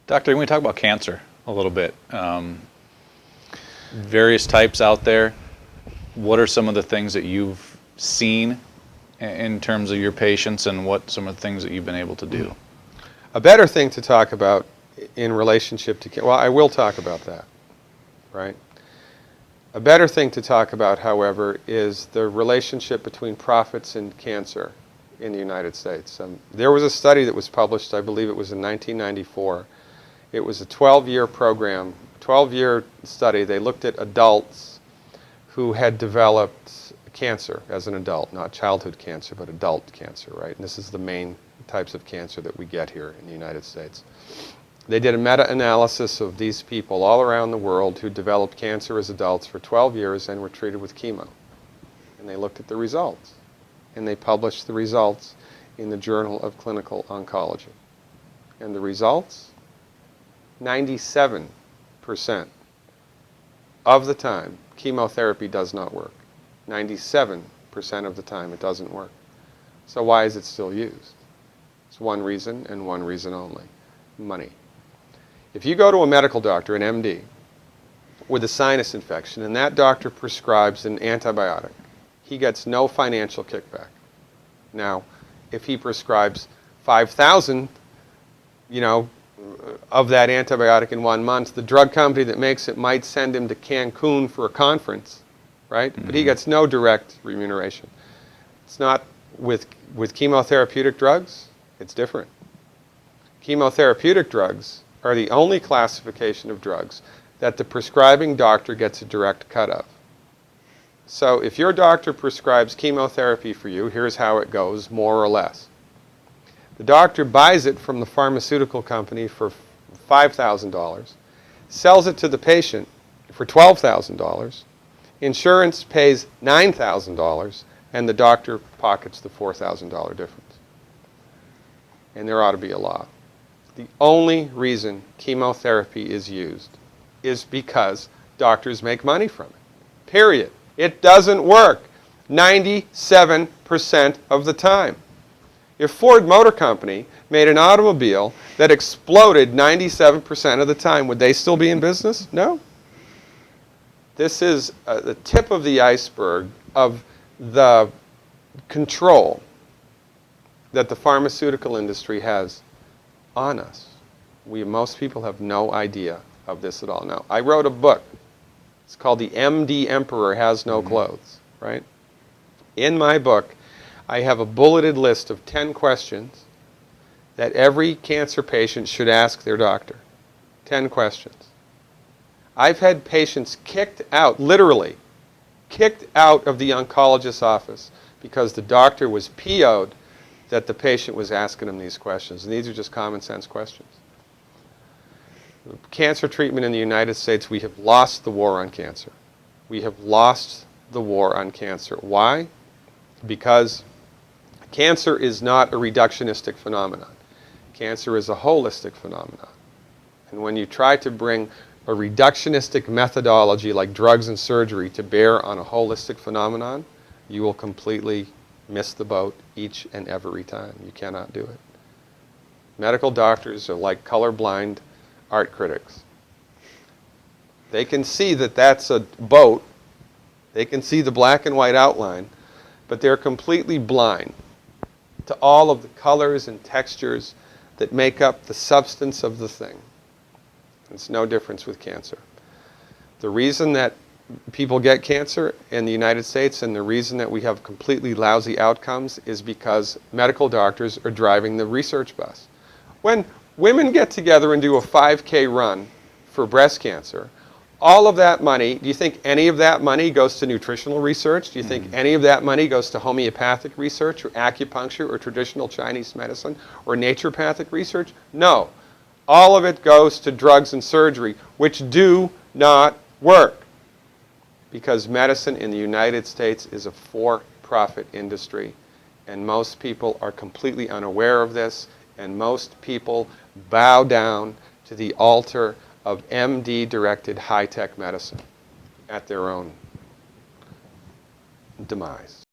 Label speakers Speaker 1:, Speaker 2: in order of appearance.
Speaker 1: Doctor, can we talk about cancer a little bit? Various types out there. What are some of the things that you've seen in terms of your patients, and what some of the things that you've been able to do?
Speaker 2: A better thing to talk about in relationship to, well, I will talk about that, right? A better thing to talk about, however, is the relationship between profits and cancer in the United States. There was a study that was published, I believe it was in 1994. It was a 12-year program, 12-year study. They looked at adults who had developed cancer as an adult, not childhood cancer, but adult cancer, right? And this is the main types of cancer that we get here in the United States. They did a meta-analysis of these people all around the world who developed cancer as adults for 12 years and were treated with chemo. And they looked at the results. And they published the results in the Journal of Clinical Oncology. And the results? 97% of the time, chemotherapy does not work. 97% of the time, it doesn't work. So why is it still used? It's one reason, and one reason only: money. If you go to a medical doctor, an MD, with a sinus infection, and that doctor prescribes an antibiotic, he gets no financial kickback. Now, if he prescribes 5,000, of that antibiotic in 1 month, the drug company that makes it might send him to Cancun for a conference, right? Mm-hmm. But he gets no direct remuneration. It's not with chemotherapeutic drugs. It's different. Chemotherapeutic drugs are the only classification of drugs that the prescribing doctor gets a direct cut of. So if your doctor prescribes chemotherapy for you, here's how it goes, more or less. The doctor buys it from the pharmaceutical company for $5,000, sells it to the patient for $12,000, insurance pays $9,000, and the doctor pockets the $4,000 difference. And there ought to be a law. The only reason chemotherapy is used is because doctors make money from it. Period. It doesn't work 97% of the time. If Ford Motor Company made an automobile that exploded 97% of the time, would they still be in business? No. This is the tip of the iceberg of the control that the pharmaceutical industry has on us. Most people have no idea of this at all. Now, I wrote a book. It's called The MD Emperor Has No Clothes, right? In my book, I have a bulleted list of 10 questions that every cancer patient should ask their doctor. 10 questions. I've had patients kicked out, literally, kicked out of the oncologist's office because the doctor was PO'd that the patient was asking him these questions. And these are just common sense questions. Cancer treatment in the United States, we have lost the war on cancer. We have lost the war on cancer. Why? Because cancer is not a reductionistic phenomenon. Cancer is a holistic phenomenon. And when you try to bring a reductionistic methodology like drugs and surgery to bear on a holistic phenomenon, you will completely miss the boat each and every time. You cannot do it. Medical doctors are like colorblind art critics. They can see that that's a boat. They can see the black and white outline, but they're completely blind to all of the colors and textures that make up the substance of the thing. It's no difference with cancer. The reason that people get cancer in the United States and the reason that we have completely lousy outcomes is because medical doctors are driving the research bus. When women get together and do a 5K run for breast cancer, all of that money, do you think any of that money goes to nutritional research? Do you think any of that money goes to homeopathic research or acupuncture or traditional Chinese medicine or naturopathic research? No. All of it goes to drugs and surgery, which do not work. Because medicine in the United States is a for-profit industry, and most people are completely unaware of this, and most people bow down to the altar of MD-directed high-tech medicine at their own demise.